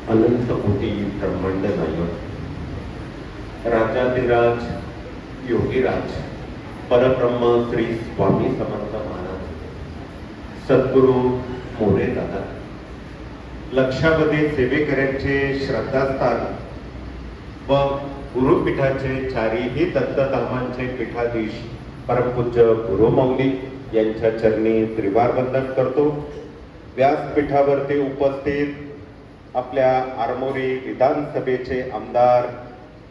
अनंत कोटी ब्रह्मांड नायक राजाधिराज योगीराज परब्रह्म श्री स्वामी समर्थ महाराज सद्गुरू मोरे दादा लक्षावधी सेवेकऱ्यांचे श्रद्धास्थान व गुरुपीठाचे चारीही दत्तधामांचे पीठाधीश परमपूज्य गुरुमौली यांच्या चरणी त्रिवार वंदन करतो। व्यासपीठावरती उपस्थित आपल्या आरमोरी विधानसभेचे आमदार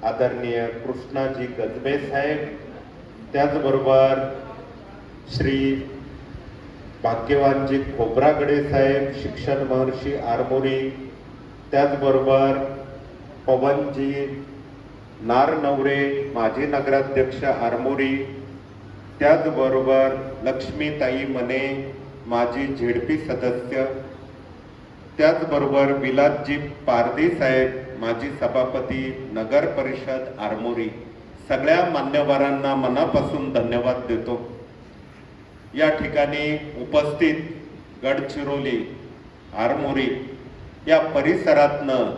आदरणीय कृष्णाजी गजबे साहेब, त्याचबरोबर श्री भाग्यवानजी खोब्रागडे साहेब, शिक्षण महर्षी आरमोरी, त्याचबरोबर पवनजी नारनवरे, माजी नगराध्यक्ष आरमोरी, त्याचबरोबर लक्ष्मीताई मने, माजी झेडपी सदस्य, त्याचबरोबर विलासजी पारधी साहेब, माजी सभापती नगर परिषद आरमोरी, सगळ्या मान्यवरांना मनापासून धन्यवाद देतो। या ठिकाणी उपस्थित गडचिरोली आरमोरी या परिसरातनं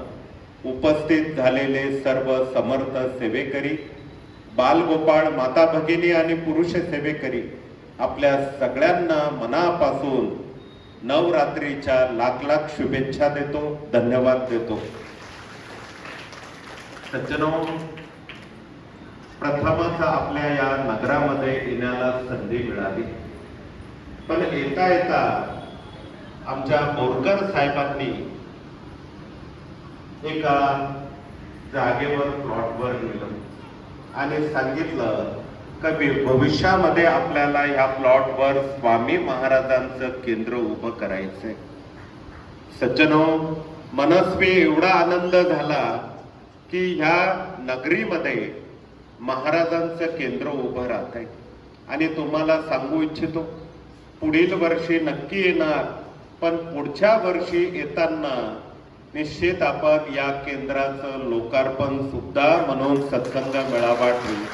उपस्थित झालेले सर्व समर्थ सेवेकरी, बालगोपाळ माता भगिनी आणि पुरुष सेवेकरी, आपल्या सगळ्यांना मनापासून नवरात्रीच्या लाख लाख शुभेच्छा देतो, धन्यवाद देतो। सज्जनो, प्रथमच आपल्या या नगरामध्ये येण्याला संधी मिळाली, पण येता येता आमच्या बोरकर साहेबांनी एका जागेवर प्लॉटवर गेलं आणि सांगितलं की भविष्यामध्ये आपल्याला या प्लॉटवर स्वामी महाराजांचं केंद्र उभं करायचंय। सज्जनो, मनस्वी एवढा आनंद झाला की ह्या नगरीमध्ये महाराजांचं केंद्र उभं राहत आहे। आणि तुम्हाला सांगू इच्छितो, पुढील वर्षी नक्की येणार, पण पुढच्या वर्षी येताना निश्चित आपण या केंद्राचं लोकार्पण सुद्धा म्हणून सत्संग मेळावा ठेवू।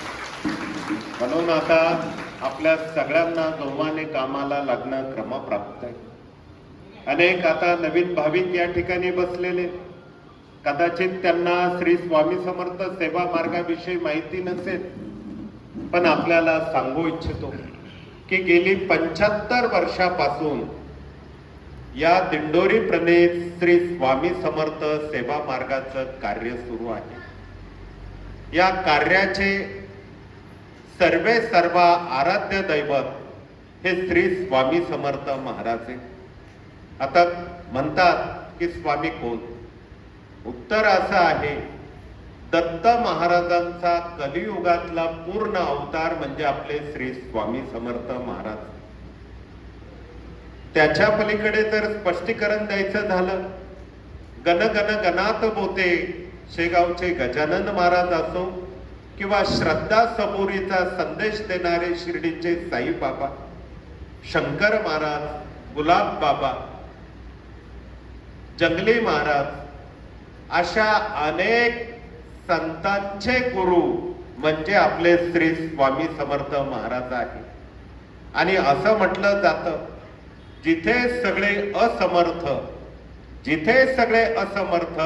म्हणून आता आपल्या सगळ्यांना जोमाने कामाला लागणं क्रमप्राप्त आहे। अनेक आता नवीन भाविक या ठिकाणी बसलेले, कदाचित त्यांना श्री स्वामी समर्थ सेवा मार्गाविषयी माहिती नसेल, पण आपल्याला सांगू इच्छितो की गेली 75 वर्षापासून या दिंडोरी प्रणित श्री स्वामी समर्थ सेवा मार्गाचं कार्य सुरू आहे। या कार्याचे सर्वे सर्व आराध्य दैवत हे श्री स्वामी समर्थ महाराज आहे। आता म्हणतात की स्वामी कोण? उत्तर असं आहे, दत्त महाराजांचा कलियुगातला पूर्ण अवतार म्हणजे आपले श्री स्वामी समर्थ महाराज। त्याच्या पलीकडे जर स्पष्टीकरण द्यायचं झालं, गण गण गणात बोते शेगावचे गजानन महाराज असो किंवा श्रद्धा सबुरीचा संदेश देणारे शिर्डीचे साईबाबा, शंकर महाराज, गुलाब बाबा, जंगली महाराज, अशा अनेक संतांचे गुरु म्हणजे आपले श्री स्वामी समर्थ महाराज आहे। आणि असं म्हटलं जातं, जिथे सगळे असमर्थ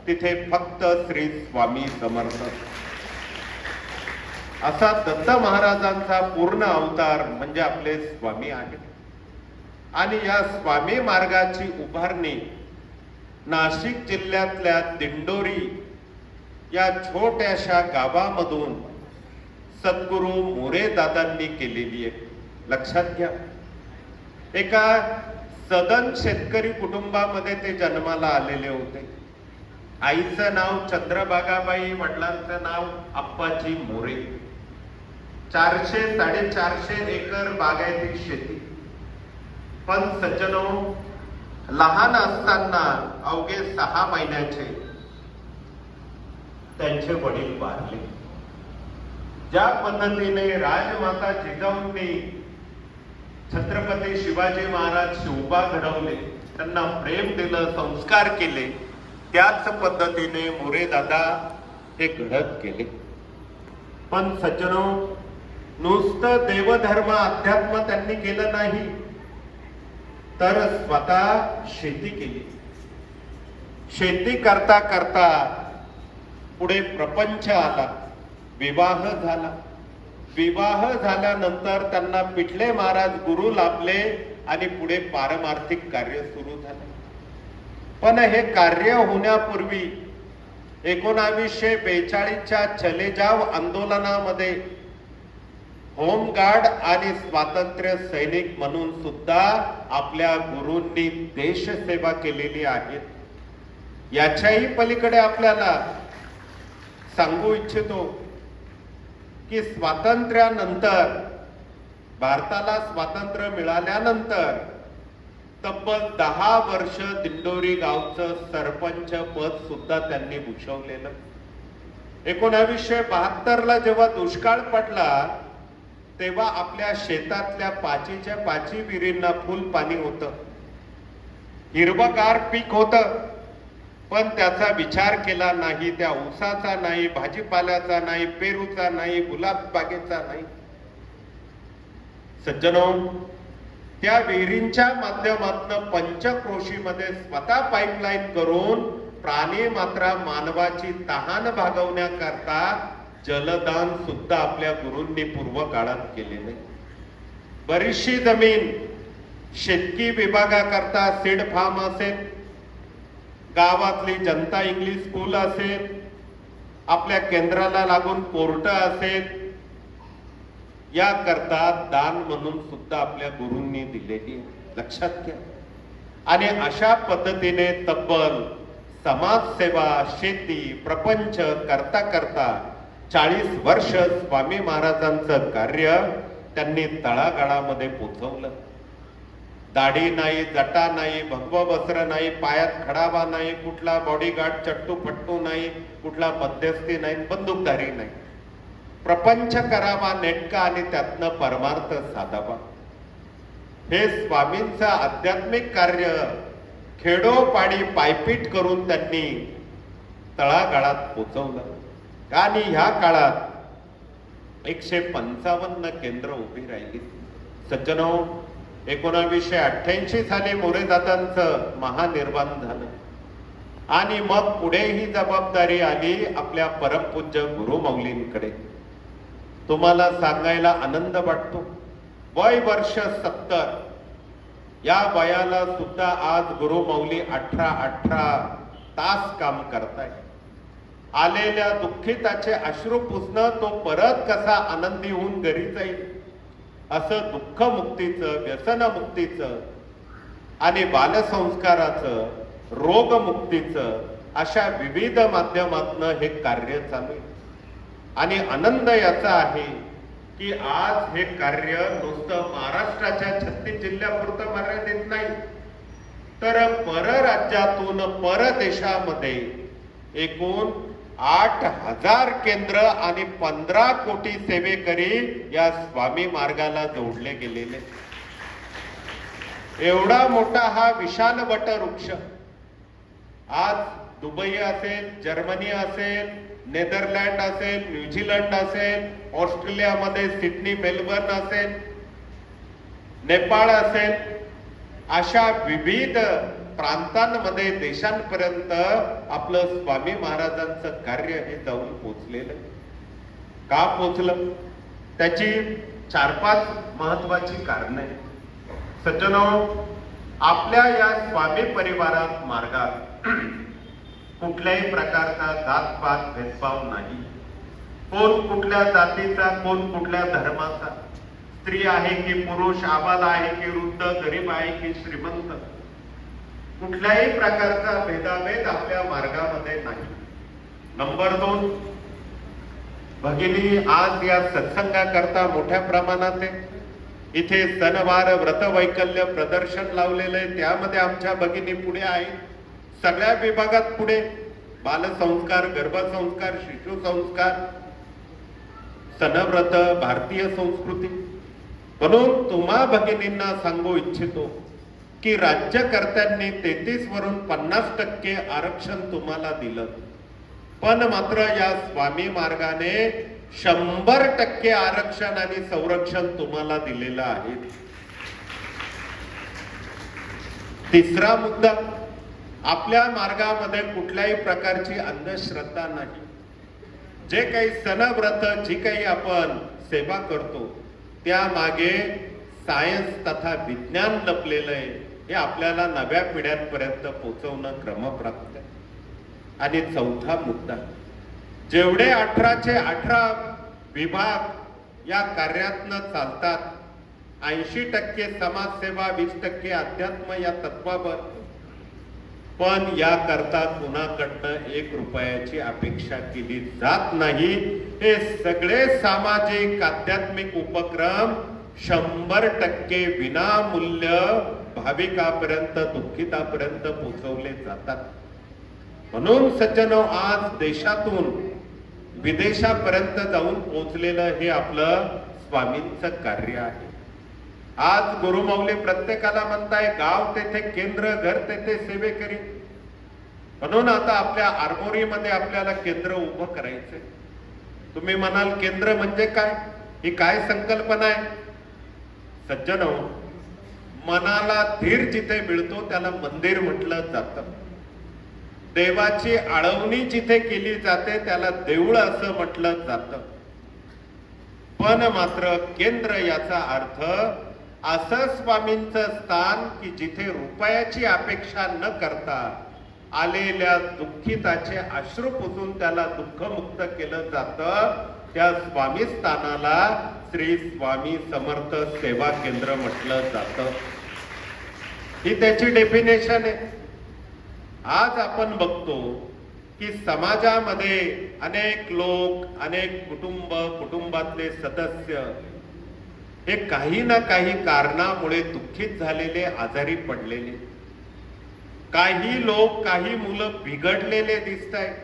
तिथे फक्त श्री स्वामी समर्थ। असा दत्त महाराजांचा पूर्ण अवतार म्हणजे आपले स्वामी आहेत। आणि या स्वामी मार्गाची उभारणी नाशिक जिल्ह्यातल्या दिंडोरी या छोट्याशा गावामधून सद्गुरू मोरे दादांनी केलेली आहे। लक्षात घ्या, एका सदन शेतकरी कुटुंबामध्ये ते जन्माला आलेले होते। आईचं नाव चंद्रभागाबाई, वडिलांचं नाव आप्पाजी मोरे। 400-450 एकर बागायती शेती। पण सज्जनो, लहान असताना अवघे 6 महिन्याचे त्यांचे वडील वारले। ज्या पद्धतीने राजमाता जिजाऊंनी छत्रपती शिवाजी महाराज शिवबा घडवले, त्यांना प्रेम दिलं, संस्कार केले, त्याच पद्धतीने मोरे दादा हे घडत गेले। पण सज्जनो, नुसतं देवधर्म अध्यात्म त्यांनी केलं नाही, तर स्वतः शेती केली। शेती करता करता पुढे प्रपंच आला, विवाह झाला. विवाह झाल्यानंतर त्यांना पिठले महाराज गुरु लाभले आणि पुढे पारमार्थिक कार्य सुरू झालं. पण हे कार्य होण्यापूर्वी 1942च्या चले जाव आंदोलनामध्ये होमगार्ड आणि स्वातंत्र्य सैनिक म्हणून सुद्धा आपल्या गुरूंनी देशसेवा केलेली आहे. याच्याही पलीकडे आपल्याला सांगू इच्छितो की स्वातंत्र्यानंतर, भारताला स्वातंत्र्य मिळाल्यानंतर तब्बल 10 वर्ष दिंडोरी गावचं सरपंच पद सुद्धा त्यांनी भूषवलेलं. 1972ला जेव्हा दुष्काळ पडला तेव्हा आपल्या शेतातल्या पाचीच्या पाची विहिरींना फुल पाणी होतं, हिरवगार पीक होतं, पण त्याचा विचार केला नाही. त्या ऊसाचा नाही, भाजीपाल्याचा नाही, पेरूचा नाही, गुलाब बागेचा नाही. सज्जनो, त्या विहिरींच्या माध्यमातून पंचक्रोशीमध्ये स्वतः पाईपलाईन करून प्राणी मात्रा मानवाची तहान भागवण्याकरता जलदान सुद्धा आपल्या गुरूंनी पूर्व काळात केलेले. बरीचशी जमीन शेतकी विभागाकरता सीड फार्म असेल, गावातली जनता इंग्लिश स्कूल असेल, आपल्या केंद्राला लागून कोर्ट असेल, याकरता दान म्हणून सुद्धा आपल्या गुरूंनी दिलेली, लक्षात घ्या. आणि अशा पद्धतीने तब्बल समाजसेवा, शेती, प्रपंच करता करता 40 वर्ष स्वामी महाराजांचं कार्य त्यांनी तळागाळामध्ये पोचवलं. दाढी नाही, जटा नाही, भगवं वस्त्र नाही, पायात खडावा नाही, कुठला बॉडीगार्ड चट्टू फट्टू नाही, कुठला मध्यस्थी नाही, बंदूकधारी नाही. प्रपंच करावा नेटका आणि त्यातनं परमार्थ साधावा. हे स्वामींचं आध्यात्मिक कार्य खेडोपाडी पायपीट करून त्यांनी तळागाळात पोचवलं. आणि ह्या काळात 155 केंद्र उभी राहिली. सज्जनो, 1988 साली मोरेदादांचं महानिर्वाण झालं आणि मग पुढे ही जबाबदारी आली आपल्या परमपूज्य गुरुमाऊलींकडे. तुम्हाला सांगायला आनंद वाटतो, वय वर्ष 70, या वयाला सुद्धा आज गुरुमाऊली 18 तास काम करताय. आलेल्या दुःखिताचे अश्रू पुसणं, तो परत कसा आनंदी होऊन घरी जाईल, असं दुःखमुक्तीचं, व्यसनमुक्तीचं आणि बालसंस्काराचं, रोगमुक्तीचं अशा विविध माध्यमातून हे कार्य चालू आहे. आणि आनंद याचा आहे की आज हे कार्य नुसतं महाराष्ट्राच्या 36 जिल्ह्यापुरतं मर्यादित नाही, तर परराज्यातून परदेशामध्ये एकूण 8,000 केंद्र आणि 15 कोटी सेवेकरी या स्वामी मार्गाला जोडले गेलेले. एवढा मोठा हा विशाल वटवृक्ष आज दुबई असेल, जर्मनी असेल, नेदरलँड असेल, न्यूझीलंड असेल, ऑस्ट्रेलियामध्ये सिडनी, मेलबर्न असेल, नेपाळ असेल, अशा विविध प्रांतांमध्ये, देशांपर्यंत आपलं स्वामी महाराजांचं कार्य हे जाऊन पोचलेलं. का पोचलं? त्याची 4-5 महत्वाची कारणे आहेत. सज्जनो, आपल्या या स्वामी परिवारात मार्गात कुठल्याही प्रकारचा जातपात भेदभाव नाही. कोण कुठल्या जातीचा, कोण कुठल्या धर्माचा, स्त्री आहे की पुरुष, आबाल आहे की वृद्ध, गरीब आहे की श्रीमंत, कुठल्याही प्रकारचा भेदाभेद आपल्या मार्गामध्ये नाही. नंबर 2, भगिनी आज या सत्संगाकरता मोठ्या प्रमाणात आहे. इथे सणवार, व्रतवैकल्य प्रदर्शन लावलेलं आहे, त्यामध्ये आमच्या भगिनी पुढे आहेत. सगळ्या विभागात पुढे, बालसंस्कार, गर्भसंस्कार, शिशुसंस्कार, सणव्रत, भारतीय संस्कृती. म्हणून तुम्हा भगिनींना सांगू इच्छितो की राज्यकर्त्यांनी 33 वरून 50% आरक्षण तुम्हाला दिलं, पण मात्र या स्वामी मार्गाने 100% आरक्षण आणि संरक्षण तुम्हाला दिलेलं आहे. तिसरा मुद्दा, आपल्या मार्गामध्ये कुठल्याही प्रकारची अंधश्रद्धा नाही. जे काही सणव्रत, जी काही आपण सेवा करतो त्यामागे सायन्स तथा विज्ञान लपलेलं आहे, हे आपल्याला नव्या पिढ्यांपर्यंत पोहोचवणं क्रमप्राप्त आहे. आणि चौथा मुद्दा, जेवढे 18चे 18 विभाग या कार्यातनं चालतात, 80% समाजसेवा, 20% अध्यात्म या तत्वावर, पण याकरता कुणाकडनं 1 रुपयाची अपेक्षा केली जात नाही. हे सगळे सामाजिक आध्यात्मिक उपक्रम 100% विनामूल्य भाविकापर्यंत, दुःखितापर्यंत पोहोचवले जातात. म्हणून सज्जनो, आज देशातून विदेशापर्यंत जाऊन पोहोचलेलं हे आपलं स्वामींचं कार्य आहे. आज गुरुमाऊली प्रत्येकाला म्हणताय, गाव तेथे केंद्र, घर तेथे सेवेकरी. म्हणून आता आपल्या आरमोरीमध्ये आपल्याला केंद्र उभं करायचंय. तुम्ही म्हणाल केंद्र म्हणजे काय, ही काय संकल्पना आहे? सज्जनो, मनाला धीर जिथे मिळतो त्याला मंदिर म्हटलं जातं. देवाची आळवणी जिथे केली जाते त्याला देऊळ असं म्हटलं जातं. पण मात्र केंद्र याचा अर्थ असं स्वामींचं स्थान की जिथे रुपयाची अपेक्षा न करता आलेल्या दुःखिताचे अश्रू पुसून त्याला दुःखमुक्त केलं जातं. त्या स्वामी स्थानाला श्री स्वामी समर्थ सेवा केंद्र म्हटलं जातं. ही त्याची डेफिनेशन आहे. आज आपण बघतो की समाजामध्ये अनेक लोक, अनेक कुटुंब, कुटुंबातले सदस्य हे काही ना काही कारणामुळे दुःखित झालेले, आजारी पडलेले. काही लोक, काही मुलं बिघडलेले दिसत आहेत.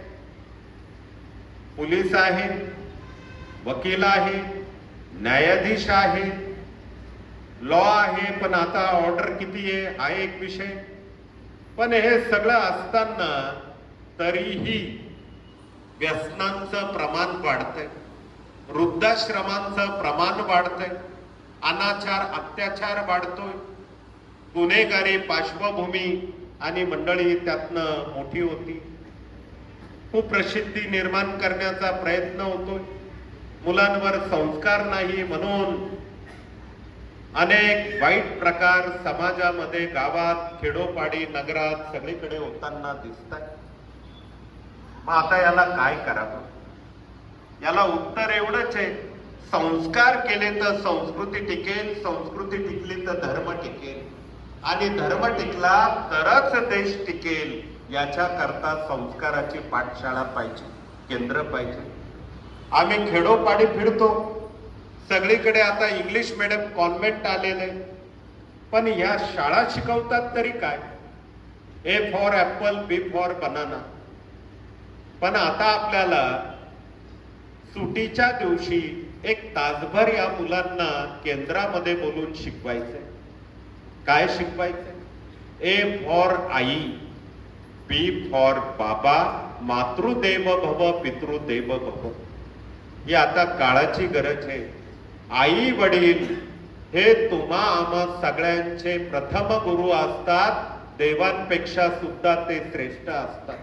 पोलीस आहे, वकील आहे, न्यायाधीश आहे, लॉ आहे, पण आता ऑर्डर किती आहे हा एक विषय. पण हे सगळं असताना तरीही व्यसनांचं प्रमाण वाढतंय, वृद्धाश्रमांचं प्रमाण वाढतंय, अनाचार, अत्याचार वाढतोय, गुन्हेगारी पार्श्वभूमी आणि मंडळी त्यातनं मोठी होती. कुप्रसिद्धी निर्माण करण्याचा प्रयत्न होतोय. मुलांवर संस्कार नाही म्हणून अनेक वाईट प्रकार समाजामध्ये, गावात, खेडोपाडी, नगरात सगळीकडे होताना दिसतात. मग आता याला काय करावं? याला उत्तर एवढंच आहे, संस्कार केले तर संस्कृती टिकेल, संस्कृती टिकली तर धर्म टिकेल, आणि धर्म टिकला तरच देश टिकेल. याच्या करता संस्काराची पाठशाळा पाहिजे, केंद्र पाहिजे. आम्ही खेडोपाडी फिरतो, सगळीकडे आता इंग्लिश मीडियम कॉन्व्हेंट आलेले, पण या शाळा शिकवतात तरी काय? A for apple, B for banana. पण आता आपल्याला सुटीच्या दिवशी एक तासभर या मुलांना केंद्रामध्ये बोलून शिकवायचंय. काय शिकवायचंय? A for I, B for बाबा, मातृदेव भव, पितृदेव भव. ही आता काळाची गरज आहे. आई वडील हे तुम्हा आम्हा सगळ्यांचे प्रथम गुरु असतात, देवांपेक्षा सुद्धा ते श्रेष्ठ असतात.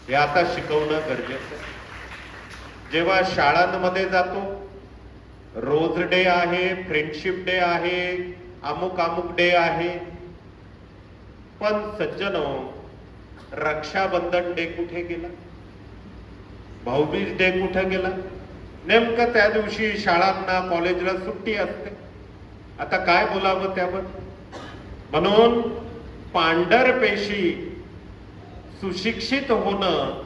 हे आता शिकवणं गरजेचं आहे. जेव्हा शाळांमध्ये जातो, रोज डे आहे, फ्रेंडशिप डे आहे, अमुक अमुक डे आहे, पण सज्जनो, रक्षाबंधन डे कुठे गेला? भाऊबीज डे कुठे गेला? नेमकं त्या दिवशी शाळांना, कॉलेजला सुट्टी असते. आता काय बोलावं त्यावर? म्हणून पांढरपेशी सुशिक्षित होणं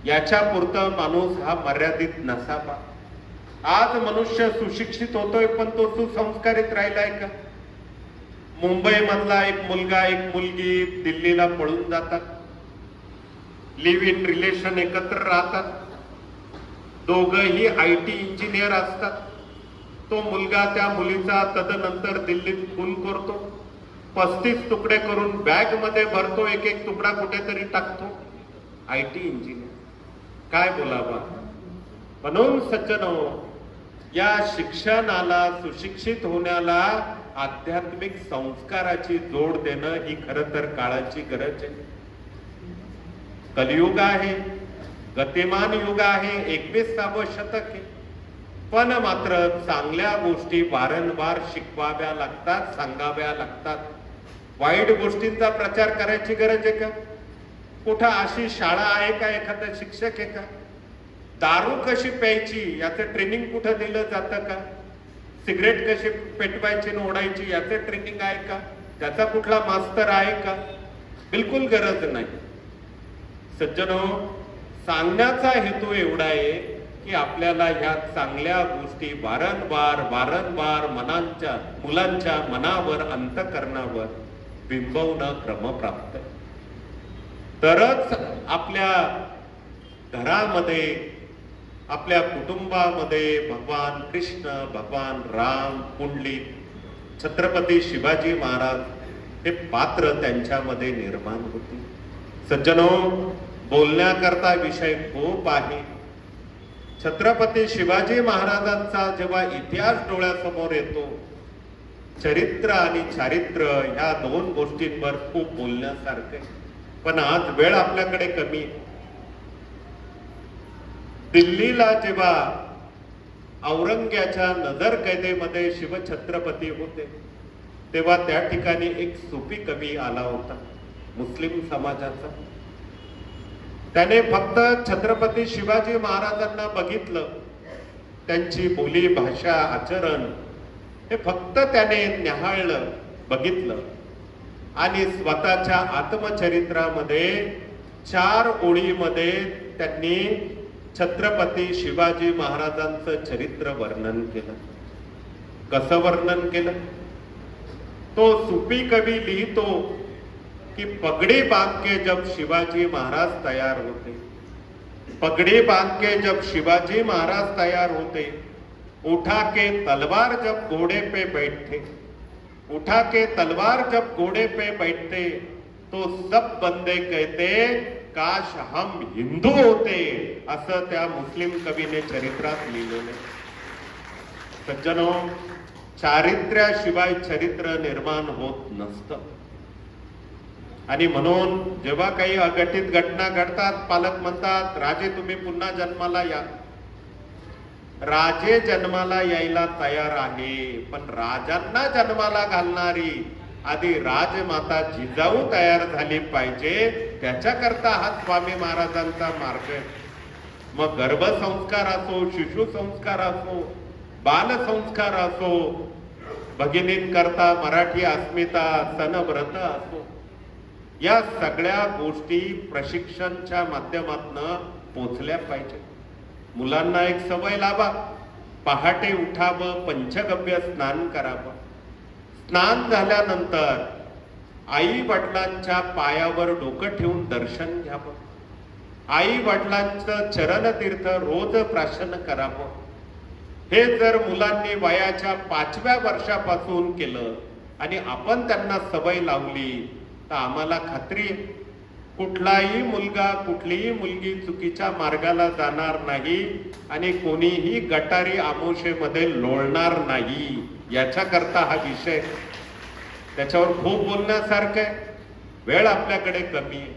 याच्या पुरतं माणूस हा मर्यादित नसावा. आज मनुष्य सुशिक्षित होतोय, पण तो सुसंस्कारित राहिलाय का? मुंबई मधला एक मुलगा, एक मुलगी दिल्लीला पळून जातात, लिव्ह इन रिलेशन एकत्र राहतात, दोघंही IT इंजिनियर असतात. तो मुलगा त्या मुलीचा तदनंतर दिल्लीत खून करतो, 35 तुकडे करून बॅग मध्ये भरतो, एक एक तुकडा कुठेतरी टाकतो. IT इंजिनियर, काय बोलावा? म्हणून सज्जनो, या शिक्षणाला, सुशिक्षित होण्याला आध्यात्मिक संस्काराची जोड देणं ही खरं तर काळाची गरज आहे. कलियुग आहे, गतिमान युग आहे, 21सावं शतक आहे. पण मात्र चांगल्या गोष्टी वारंवार शिकवाव्या लागतात, सांगाव्या लागतात. वाईट गोष्टींचा प्रचार करायची गरज आहे का? कुठं अशी शाळा आहे का, एखादा शिक्षक आहे का? दारू कशी प्यायची याचं ट्रेनिंग कुठं दिलं जातं का? सिगरेट कशी पेटवायची आणि ओढायची याचं ट्रेनिंग आहे का? त्याचा कुठला मास्तर आहे का? बिलकुल गरज नाही. सज्जनो, सांगण्याचा हेतू एवढा आहे की आपल्याला ह्या चांगल्या गोष्टी वारंवार वारंवार मुलांच्या मनावर, अंतःकरणावर बिंबवणं क्रमप्राप्त आहे. तरच आपल्या घरामध्ये, आपल्या कुटुंबामध्ये भगवान कृष्ण, भगवान राम, पुंडलिक, छत्रपती शिवाजी महाराज हे पात्र त्यांच्यामध्ये निर्माण होते. सज्जनो, बोलण्याकरता विषय खूप आहे. छत्रपती शिवाजी महाराजांचा जेव्हा इतिहास डोळ्यासमोर येतो, चरित्र आणि चारित्र्य ह्या दोन गोष्टींवर खूप बोलण्यासारखे. पण आज वेळ आपल्याकडे कमी आहे. दिल्लीला जेव्हा औरंग्याच्या नजरकैदेमध्ये शिवछत्रपती होते, तेव्हा त्या ठिकाणी एक सुफी कवी आला होता, मुस्लिम समाजाचा. त्याने फक्त छत्रपती शिवाजी महाराजांना बघितलं, त्यांची बोली, भाषा, आचरण हे फक्त त्याने न्याहाळलं, बघितलं आणि स्वतःच्या आत्मचरित्रामध्ये 4 ओळीमध्ये त्यांनी छत्रपती शिवाजी महाराजांचं चरित्र वर्णन केलं. कसं वर्णन केलं? तो सुफी कवी लिहितो कि पगड़ी बांध के जब शिवाजी महाराज तैयार होते, पगड़ी बांध के जब शिवाजी महाराज तैयार होते, उठा के तलवार जब घोड़े पे बैठते, उठा के तलवार जब घोड़े पे बैठते, तो सब बंदे कहते काश हम हिंदू होते, असं त्या मुस्लिम कवीने चरित्रात लिहिलेलं. सज्जनो, चारित्र्याशिवाय चरित्र निर्माण होत नसतं. आणि म्हणून जेव्हा काही अघटित घटना घडतात, पालक म्हणतात राजे तुम्ही पुन्हा जन्माला या. राजे जन्माला यायला तयार आहे, पण राजांना जन्माला घालणारी आधी राजमाता जिजाऊ तयार झाली पाहिजे. त्याच्याकरता हा स्वामी महाराजांचा मार्ग. मग गर्भसंस्कार असो, शिशु संस्कार असो, बालसंस्कार असो, भगिनींकरता मराठी अस्मिता, सणव्रत असो, या सगळ्या गोष्टी प्रशिक्षणच्या माध्यमातून पोचल्या पाहिजे. मुलांना एक सवय लावा, पहाटे उठावं, पंचगव्य स्नान करावं. स्नान झाल्यानंतर आई वडिलांच्या पायावर डोकं ठेवून दर्शन घ्यावं. आई वडिलांचं चरणतीर्थ रोज प्राशन करावं. हे जर मुलांनी वयाच्या 5व्या वर्षापासून केलं आणि आपण त्यांना सवय लावली तर आम्हाला खात्री आहे, कुठलाही मुलगा, कुठलीही मुलगी चुकीच्या मार्गाला जाणार नाही आणि कोणीही गटारी आमोशेमध्ये लोळणार नाही. याच्याकरता हा विषय, त्याच्यावर खूप बोलण्यासारखं आहे. वेळ आपल्याकडे कमी आहे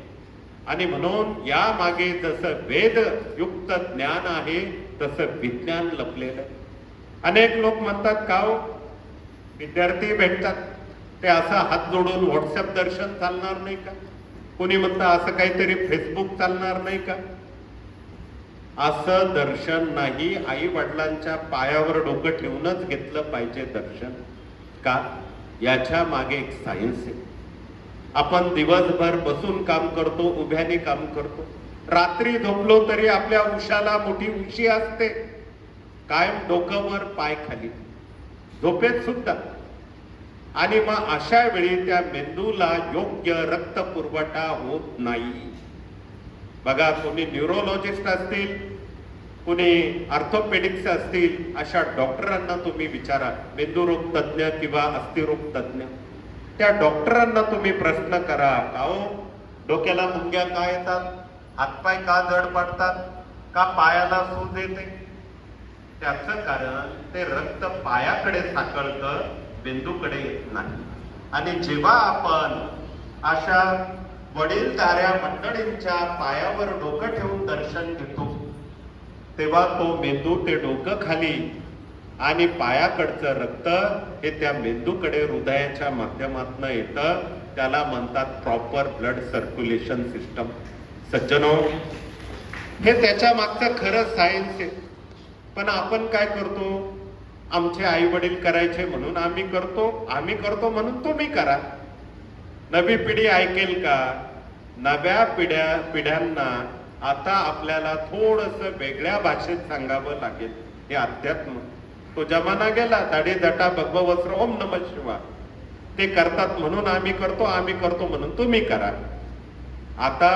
आणि म्हणून या मागे जसं वेद युक्त ज्ञान आहे तसं विज्ञान लपलेलं आहे. अनेक लोक म्हणतात का हो, विद्यार्थी भेटतात ते असं हात जोडून व्हॉट्सअप दर्शन चालणार नाही का? कोणी म्हणतं असं काहीतरी फेसबुक चालणार नाही का? असं दर्शन नाही. आई वडिलांच्या पायावर डोकं ठेवूनच घेतलं पाहिजे दर्शन. का? याच्या मागे एक सायन्स आहे. आपण दिवसभर बसून काम करतो, उभ्याने काम करतो, रात्री झोपलो तरी आपल्या उशाला मोठी उशी असते, कायम डोकं वर पाय खाली, झोपेत सुद्धा. आणि मग अशा वेळी त्या मेंदूला योग्य रक्त पुरवठा होत नाही. बघा, कोणी न्यूरोलॉजिस्ट असतील, कोणी ऑर्थोपेडिक्स असतील, अशा डॉक्टरांना तुम्ही विचारा, मेंदूरोग तज्ज्ञ किंवा अस्थिरोग तज्ज्ञ, त्या डॉक्टरांना तुम्ही प्रश्न करा, अहो डोक्याला मुंग्या का येतात, हातपाय का जड पडतात, का पायाला सूज येते? त्याचं कारण ते रक्त पायाकडे साकळतं बिंदूकडे येत नाही. आणि जेव्हा आपण अशा वडीलधाऱ्या मंडळींच्या पायावर डोकं ठेवून दर्शन घेतो, तेव्हा तो मेंदू ते डोकं खाली आणि पायाकडचं रक्त हे त्या मेंदूकडे हृदयाच्या माध्यमातून येतं. त्याला म्हणतात प्रॉपर ब्लड सर्क्युलेशन सिस्टम. सज्जनो, हे त्याच्या मागचं खरं सायन्स आहे. पण आपण काय करतो? आमचे आई वडील करायचे म्हणून आम्ही करतो म्हणून तुम्ही करा. नवी पिढी ऐकेल का? नव्या पिढ्यांना आता आपल्याला थोडस वेगळ्या भाषेत सांगावं लागेल. हे अध्यात्म तो जमाना गेला. दाढी जटा भगव वस्त्र ओम नमः शिवाय. ते करतात म्हणून आम्ही करतो म्हणून तुम्ही करा. आता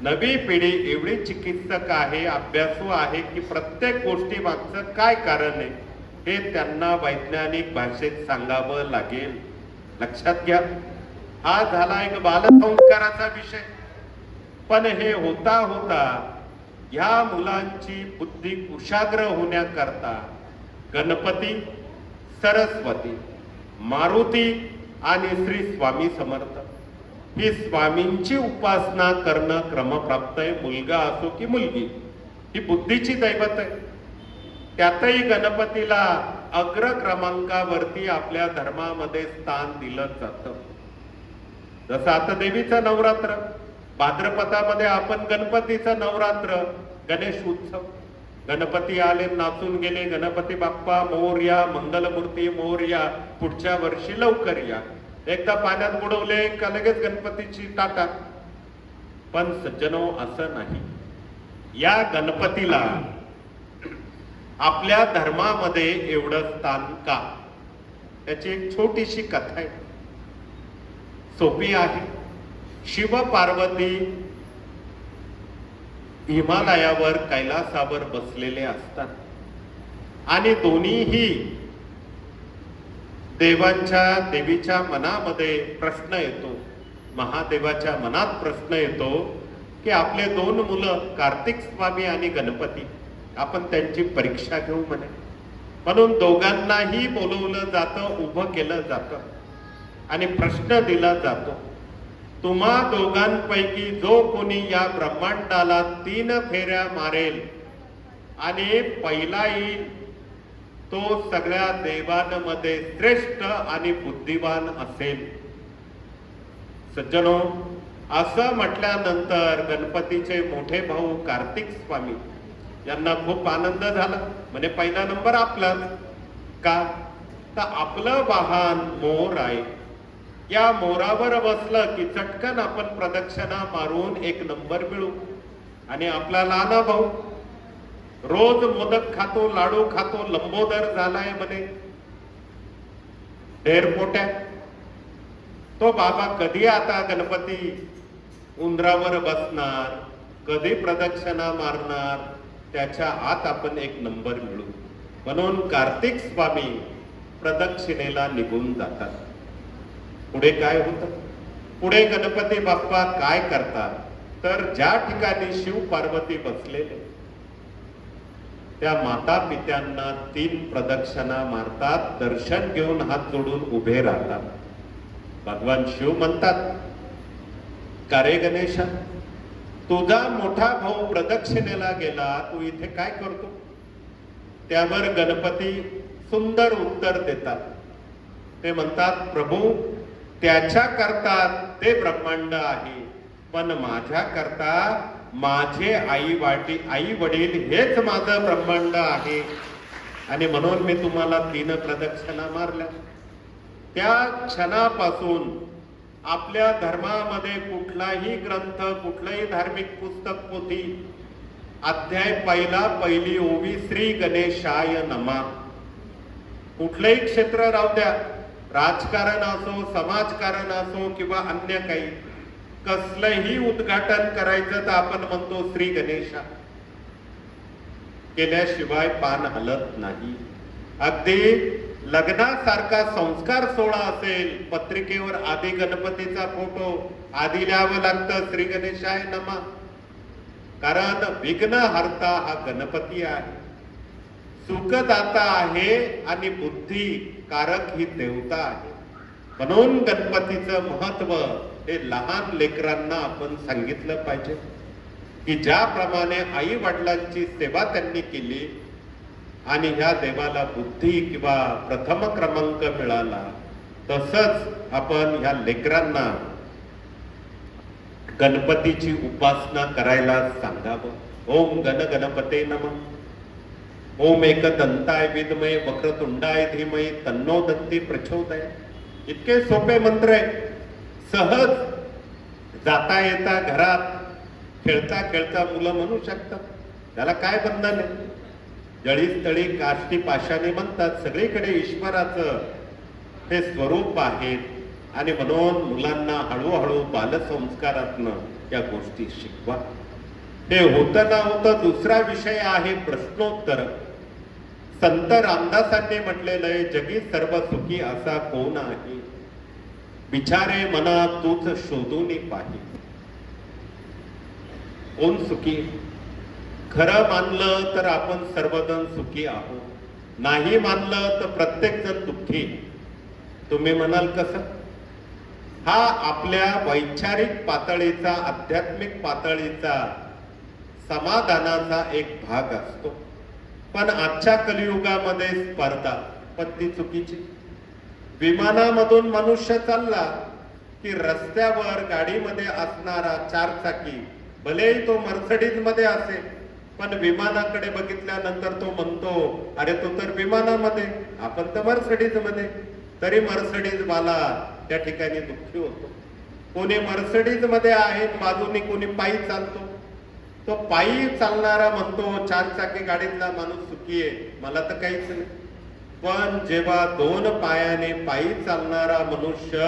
नवी पिढी एवढी चिकित्सक आहे, अभ्यासू आहे की प्रत्येक गोष्टी मागचं काय कारण आहे हे त्यांना वैज्ञानिक भाषेत सांगावं लागेल. लक्षात घ्या, हा झाला एक बालसंस्काराचा विषय. पण हे होता होता या मुलांची बुद्धी कुशाग्र होण्याकरता गणपती, सरस्वती, मारुती आणि श्री स्वामी समर्थ ही स्वामींची उपासना करणं क्रमप्राप्त आहे. मुलगा असो की मुलगी, ही बुद्धीची दैवत आहे. त्यातही गणपतीला अग्र क्रमांकावरती आपल्या धर्मामध्ये स्थान दिलं जातं. जसं आता देवीचं नवरात्र, भाद्रपदामध्ये आपण गणपतीचं नवरात्र, गणेश उत्सव. गणपती आले, नाचून गेले, गणपती बाप्पा मोरया, मंगलमूर्ती मोरया, पुढच्या वर्षी लवकर या. एकदा पाण्यात बुडवले का लगेच गणपतीची टाटा. पण सज्जनो, असं नाही. या गणपतीला आपल्या धर्मामध्ये एवढं स्थान का? त्याची एक छोटीशी कथा आहे, सोपी आहे. शिव पार्वती हिमालयावर कैलासावर बसलेले असतात आणि दोन्हीही देवीच्या मनामध्ये प्रश्न येतो, महादेवाच्या मनात प्रश्न येतो की आपले दोन मुलं कार्तिक स्वामी आणि गणपती, आपण त्यांची परीक्षा घेऊ म्हणे. म्हणून दोघांनाही बोलवलं जातं, उभं केलं जातं आणि प्रश्न दिला जातो, तुम्हा दोघांपैकी जो कोणी या ब्रह्मांडाला 3 फेऱ्या मारेल आणि पहिला येईल तो सगळ्या देवांमध्ये श्रेष्ठ आणि बुद्धिवान असेल. सज्जनो, असं म्हटल्यानंतर गणपतीचे मोठे भाऊ कार्तिक स्वामी यांना खूप आनंद झाला. म्हणजे पहिला नंबर आपलाच. का? तर आपलं वाहन मोर आहे. या मोरावर बसलं की चटकन आपण प्रदक्षिणा मारून 1 नंबर मिळू. आणि आपला लहाना भाऊ रोज मोदक खातो, लाडू खातो, लंबोदर झालाय म्हणे, ढेरपोट्या. तो बाबा कधी आता गणपती उंदरावर बसणार, कधी प्रदक्षिणा मारणार, त्याच्या आत आपण 1 नंबर मिळू. म्हणून कार्तिक स्वामी प्रदक्षिणेला निघून जातात. पुढे काय होतं? पुढे गणपती बाप्पा काय करतात? तर ज्या ठिकाणी शिव पार्वती बसलेले त्या माता पित्यांना 3 प्रदक्षिणा मारतात, दर्शन घेऊन हात जोडून उभे राहतात. भगवान शिव म्हणतात, का रे गणेशा, तुझा मोठा भाऊ प्रदक्षिणेला गेला, तू इथे काय करतो? त्यावर गणपती सुंदर उत्तर देतात. ते म्हणतात, प्रभू, त्याच्या करता ते ब्रह्मांड आहे, पण माझ्या करता माझे आई वडील हेच माझं ब्रह्मांड आहे. आणि म्हणून मी तुम्हाला 3 प्रदक्षिणा मारल्या. त्या क्षणापासून आपल्या धर्मामध्ये कुठलाही ग्रंथ, कुठलंही धार्मिक पुस्तक, पोथी, अध्याय पहिली ओवी श्री गणेशाय नमः. कुठलंही क्षेत्र राहू द्या, राजकारण असो, समाजकारण असो किंवा अन्य काही, कसलंही उद्घाटन करायचं तर आपण म्हणतो श्री गणेशा, केल्याशिवाय पान हलत नाही. अगदी लग्नासारखा संस्कार सोहळा असेल, पत्रिकेवर आधी गणपतीचा फोटो, आधी लिहावं लागतं श्री गणेशाय नमः. कारण विघ्नहर्ता हा गणपती आहे, सुखदाता आहे आणि बुद्धी कारक ही देवता आहे. म्हणून गणपतीचं महत्व हे लहान लेकरांना आपण सांगितलं पाहिजे की ज्याप्रमाणे आई वडिलांची सेवा त्यांनी केली आणि ह्या देवाला बुद्धी किंवा प्रथम क्रमांक मिळाला, तसंच आपण ह्या लेकरांना गणपतीची उपासना करायला सांगावं. ओम गण गणपते नमः. ओम एकदंताय विद्महे वक्रतुंडाय धीमहि तन्नो दन्ती प्रचोदयात्. इतके सोपे मंत्र आहे, सहज जाता येता घरात खेळता खेळता मुलं म्हणू शकतात. त्याला काय बंधन आहे? जळी तळी काष्टी पाशाने म्हणतात, सगळीकडे ईश्वराचं हे स्वरूप आहे. आणि म्हणून मुलांना हळूहळू बालसंस्कारातनं या गोष्टी शिकवा. हे होतं ना होतं. दुसरा विषय आहे प्रश्नोत्तर. संत रामदासांनी म्हटलेलं आहे, जगी सर्व सुखी असा कोण आहे, विचारे मना तूच शोधून पाही. कोण सुखी? खरं मानलं तर आपण सर्वजण सुखी आहोत, नाही मानलं तर प्रत्येक जण दुःखी. तुम्ही म्हणाल कसं? हा आपल्या वैचारिक पातळीचा, आध्यात्मिक पातळीचा समाधानाचा एक भाग असतो. पण आजच्या कलियुगामध्ये स्पर्धा, पण ती चुकीची. विमानामधून मनुष्य चालला की रस्त्यावर गाडीमध्ये असणारा चारचाकी, भलेही तो मर्सडीज मध्ये असेल, पण विमानाकडे बघितल्यानंतर तो म्हणतो, अरे तो तर विमानामध्ये, आपण तर मर्सडीज मध्ये. तरी मर्सडीज वाला त्या ठिकाणी दुःखी होतो. कोणी मर्सडीज मध्ये आहे, बाजूने कोणी पायी चालतो. तो पायी चालणारा म्हणतो चारचाकी गाडीतला माणूस सुखी आहे, मला तर काहीच नाही. पण जेव्हा दोन पायाने पायी चालणारा मनुष्य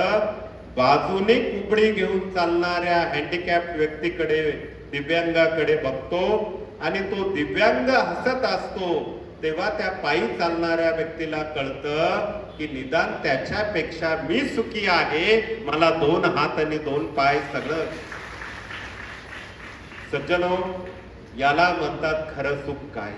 बाजूने कुबडी घेऊन चालणाऱ्या हँडिकॅप व्यक्तीकडे, दिव्यांगाकडे बघतो आणि तो दिव्यांग हसत असतो, तेव्हा त्या पायी चालणाऱ्या व्यक्तीला कळतं की निदान त्याच्यापेक्षा मी सुखी आहे, मला दोन हात आणि दोन पाय सगळं. सज्जनो, याला म्हणतात खरं सुख काय.